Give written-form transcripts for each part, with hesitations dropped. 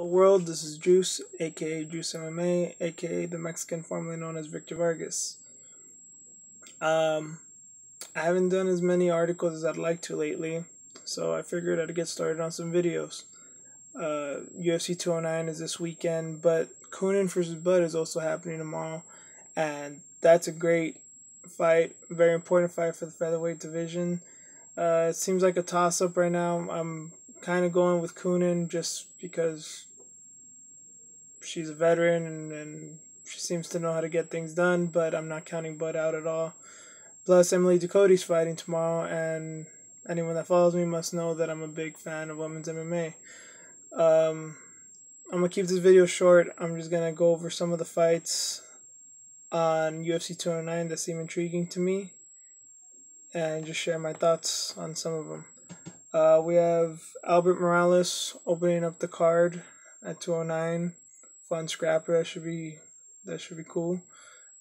World, this is Juice, aka Juice MMA, aka the Mexican formerly known as Victor Vargas. Um, I haven't done as many articles as I'd like to lately, so I figured I'd get started on some videos. UFC 209 is this weekend, but Coenen versus Bud is also happening tomorrow, and that's a great fight, very important fight for the featherweight division. It seems like a toss up right now. I'm kind of going with Coenen just because she's a veteran and she seems to know how to get things done, but I'm not counting Bud out at all. Plus, Emily Ducote's fighting tomorrow, and anyone that follows me must know that I'm a big fan of women's MMA. Um, I'm gonna keep this video short. I'm just gonna go over some of the fights on UFC 209 that seem intriguing to me, and just share my thoughts on some of them. We have Albert Morales opening up the card at 209. Fun scrapper. That should be cool.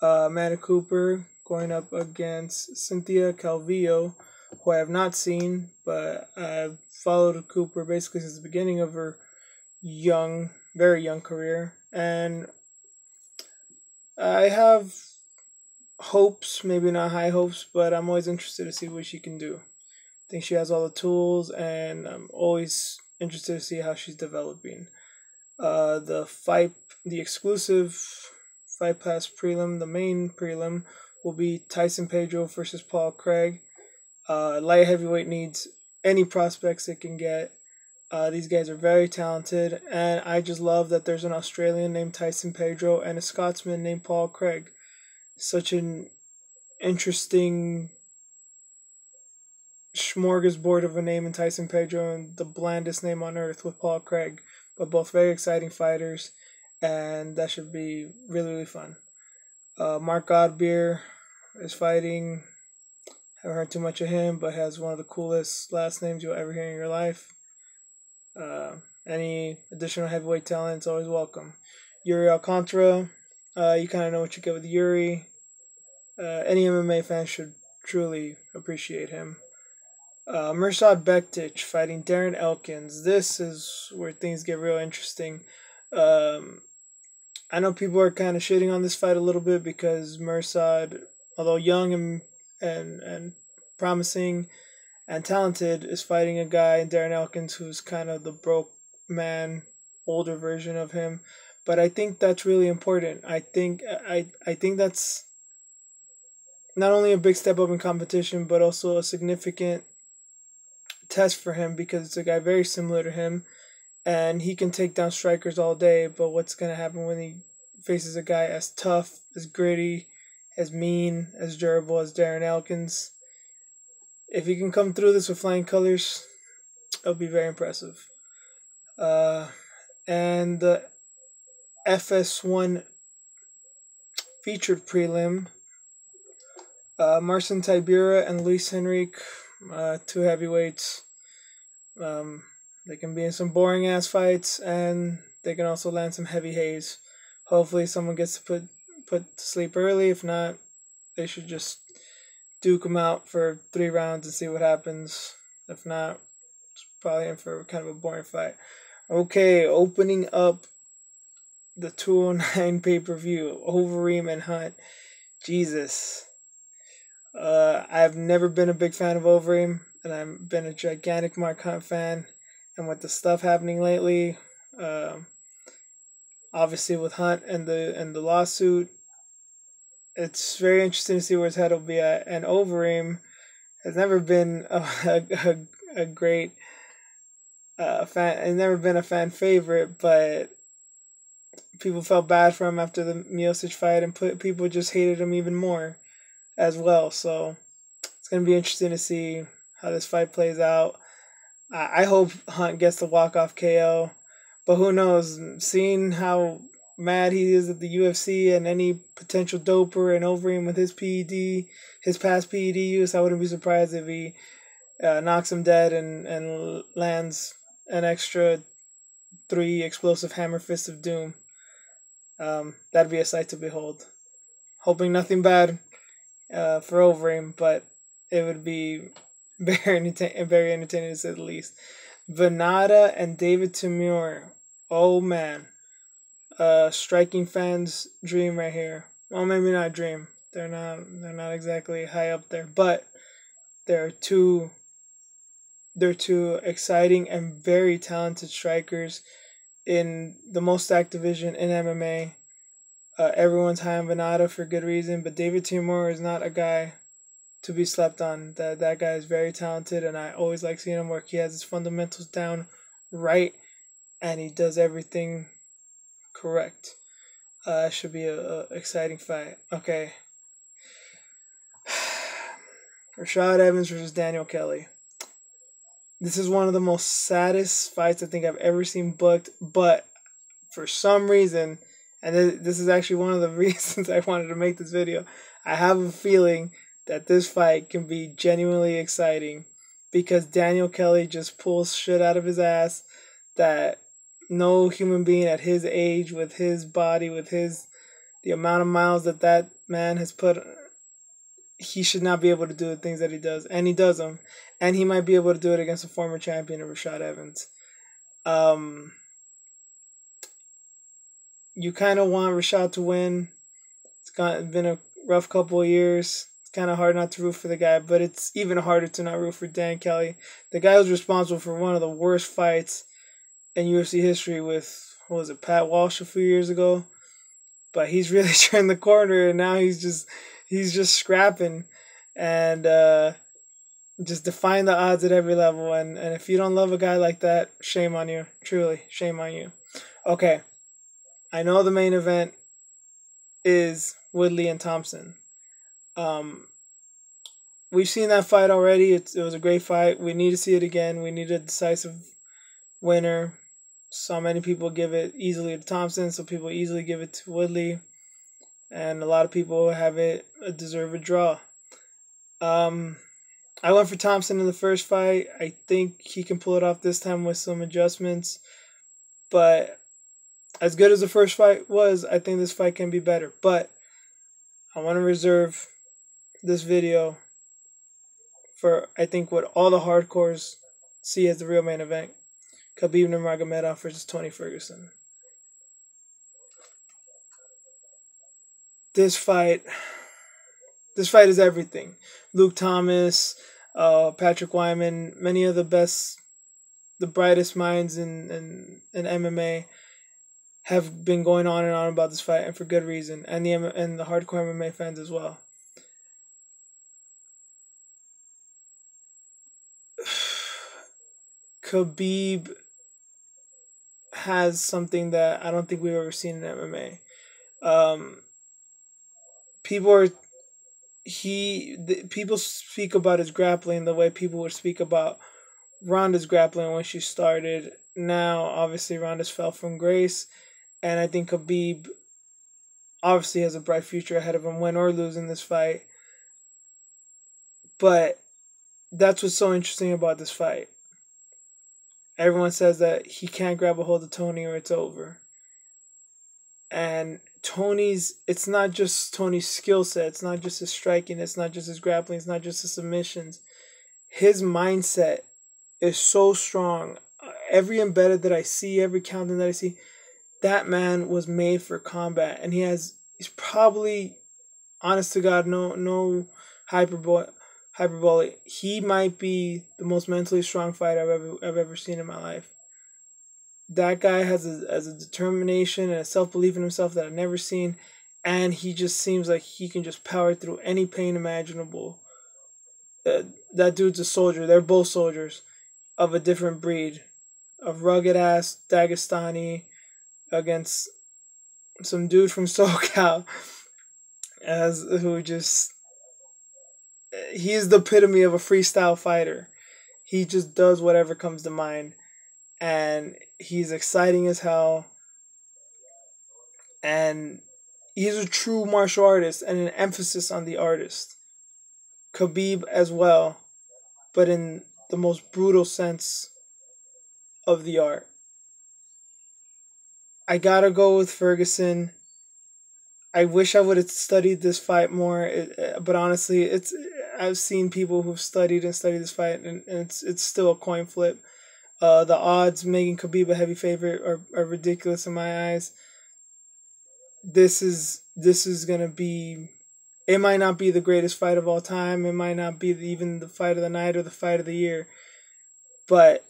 Amanda Cooper going up against Cynthia Calvillo, who I have not seen, but I've followed Cooper basically since the beginning of her very young career, and I have hopes, maybe not high hopes, but I'm always interested to see what she can do. I think she has all the tools, and I'm always interested to see how she's developing. The exclusive Fight Pass prelim, the main prelim, will be Tyson Pedro versus Paul Craig. Light heavyweight needs any prospects it can get. These guys are very talented, and I just love that there's an Australian named Tyson Pedro and a Scotsman named Paul Craig. Such an interesting smorgasbord of a name in Tyson Pedro and the blandest name on earth with Paul Craig, but both very exciting fighters, and that should be really, really fun. Mark Godbeer is fighting. Haven't heard too much of him, but has one of the coolest last names you'll ever hear in your life. Any additional heavyweight talent is always welcome. Yuri Alcantara, you kind of know what you get with Yuri. Any MMA fan should truly appreciate him. Mirsad Bektic fighting Darren Elkins. This is where things get real interesting. Um, I know people are kind of shitting on this fight a little bit because Mirsad, although young and promising and talented, is fighting a guy in Darren Elkins who's kind of the broke man, older version of him. But I think that's really important. I think that's not only a big step up in competition, but also a significant test for him because it's a guy very similar to him, and he can take down strikers all day. But what's gonna happen when he faces a guy as tough, as gritty, as mean, as durable as Darren Elkins? If he can come through this with flying colors, it'll be very impressive. Uh, and the FS1 featured prelim, Marcin Tybura and Luis Henrique, two heavyweights. They can be in some boring ass fights, and they can also land some heavy haze. Hopefully, someone gets to put to sleep early. If not, they should just duke them out for 3 rounds and see what happens. If not, it's probably in for kind of a boring fight. Okay, opening up the 209 pay per view, Overeem and Hunt. Jesus. I've never been a big fan of Overeem, and I've been a gigantic Mark Hunt fan. And with the stuff happening lately, uh, obviously with Hunt and the lawsuit, it's very interesting to see where his head will be at. And Overeem has never been a great fan. Has never been a fan favorite, but people felt bad for him after the Miocic fight, and people just hated him even more as well. So it's gonna be interesting to see how this fight plays out. I hope Hunt gets the walk off KO, but who knows? Seeing how mad he is at the UFC and any potential doper and Overeem with his PED, his past PED use, I wouldn't be surprised if he knocks him dead and lands an extra 3 explosive hammer fists of doom. That'd be a sight to behold. Hoping nothing bad for Overeem, but it would be very entertaining to say the least. Venata and David Timur Oh man, striking fans' dream right here. Well, maybe not dream. They're not exactly high up there, but they're two they're two exciting and very talented strikers in the most stacked division in MMA. Everyone's high on Venata for good reason, but David Timur is not a guy to be slept on. That guy is very talented, and I always like seeing him work. He has his fundamentals down right, and he does everything correct. It should be a exciting fight. Okay, Rashad Evans versus Daniel Kelly. This is one of the most saddest fights I think I've ever seen booked, but for some reason, and this is actually one of the reasons I wanted to make this video, I have a feeling that this fight can be genuinely exciting because Daniel Kelly just pulls shit out of his ass that no human being at his age, with his body, with the amount of miles that man has put, he should not be able to do the things that he does, and he does them, and he might be able to do it against a former champion of Rashad Evans. You kind of want Rashad to win. Been a rough couple of years. It's kind of hard not to root for the guy, but it's even harder to not root for Dan Kelly. The guy was responsible for one of the worst fights in UFC history with, what was it, Pat Walsh a few years ago. But he's really turned the corner, and now he's just scrapping and just defying the odds at every level. And if you don't love a guy like that, shame on you. Truly, shame on you. Okay, I know the main event is Woodley and Thompson. We've seen that fight already. It was a great fight. We need to see it again. We need a decisive winner. So many people give it easily to Thompson, so people easily give it to Woodley, and a lot of people have it a deserved draw. I went for Thompson in the first fight. I think he can pull it off this time with some adjustments, but as good as the first fight was, I think this fight can be better. But I want to reserve this video for, I think, what all the hardcores see as the real main event. Khabib Nurmagomedov versus Tony Ferguson. This fight is everything. Luke Thomas, Patrick Wyman, many of the brightest minds in MMA have been going on and on about this fight, and for good reason, and the hardcore MMA fans as well. Khabib has something that I don't think we've ever seen in MMA. People speak about his grappling the way people would speak about Ronda's grappling when she started. Now, obviously, Ronda's fell from grace, and I think Khabib obviously has a bright future ahead of him, win or lose in this fight. But that's what's so interesting about this fight. Everyone says that he can't grab a hold of Tony or it's over. And it's not just Tony's skill set, it's not just his striking, it's not just his grappling, it's not just his submissions. His mindset is so strong. Every embedded that I see, every counting that I see, that man was made for combat, and he's probably, honest to God, no hyperbole. He might be the most mentally strong fighter I've ever seen in my life. That guy has a determination and a self-belief in himself that I've never seen, and he just seems like he can just power through any pain imaginable. That dude's a soldier. They're both soldiers of a different breed, of rugged-ass Dagestani against some dude from SoCal, he is the epitome of a freestyle fighter. He just does whatever comes to mind, and he's exciting as hell, and he's a true martial artist and an emphasis on the artist. Khabib as well, but in the most brutal sense of the art. I gotta go with Ferguson. I wish I would have studied this fight more, but honestly, I've seen people who've studied this fight, and it's still a coin flip. The odds making Khabib a heavy favorite are ridiculous in my eyes. This is gonna be. It might not be the greatest fight of all time. It might not be even the fight of the night or the fight of the year, but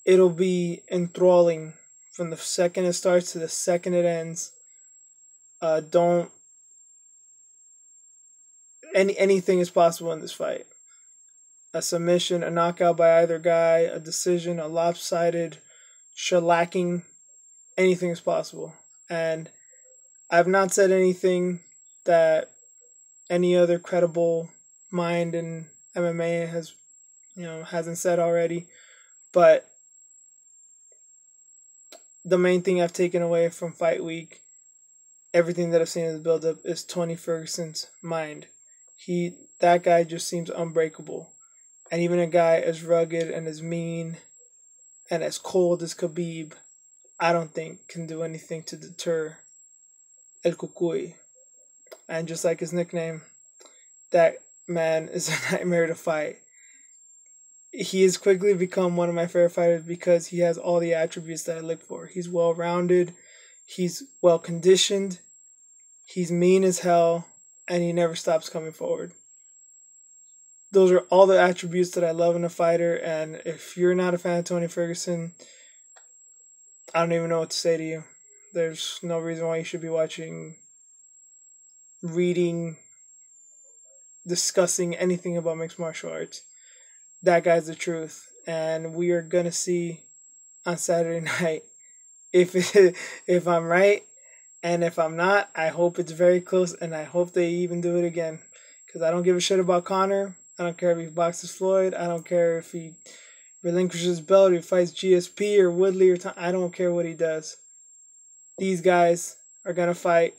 it'll be enthralling from the second it starts to the second it ends. Don't anything is possible in this fight. A submission, a knockout by either guy, a decision, a lopsided shellacking, anything is possible. And I've not said anything that any other credible mind in MMA hasn't said already, but the main thing I've taken away from Fight Week, everything that I've seen in the build up, is Tony Ferguson's mind. That guy just seems unbreakable. And even a guy as rugged and as mean and as cold as Khabib, I don't think can do anything to deter El Cucuy. And just like his nickname, that man is a nightmare to fight. He has quickly become one of my favorite fighters because he has all the attributes that I look for. He's well-rounded, he's well-conditioned, he's mean as hell, and he never stops coming forward. Those are all the attributes that I love in a fighter, and if you're not a fan of Tony Ferguson, I don't even know what to say to you. There's no reason why you should be watching, reading, discussing anything about mixed martial arts. That guy's the truth, and we are gonna see on Saturday night if I'm right, and if I'm not, I hope it's very close, and I hope they even do it again, because I don't give a shit about Conor. I don't care if he boxes Floyd. I don't care if he relinquishes his belt, or he fights GSP or Woodley or I don't care what he does. These guys are gonna fight.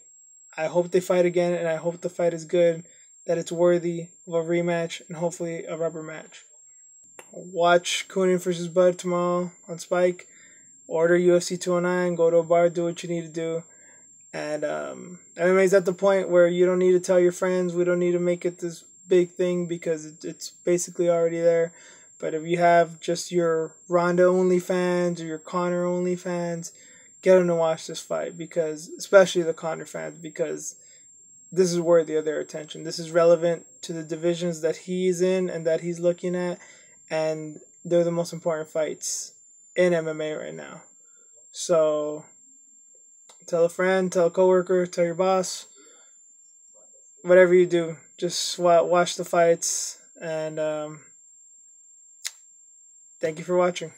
I hope they fight again, and I hope the fight is good, that it's worthy of a rematch and hopefully a rubber match. Watch Coenen versus Bud tomorrow on Spike. Order UFC 209. Go to a bar. Do what you need to do. And MMA's at the point where you don't need to tell your friends. We don't need to make it this big thing because it's basically already there. But if you have just your Ronda only fans or your Conor only fans, get them to watch this fight, because especially the Conor fans, because this is worthy of their attention. This is relevant to the divisions that he's in and that he's looking at, and they're the most important fights in MMA right now. So tell a friend, tell a coworker, tell your boss, whatever you do, just watch the fights, and thank you for watching.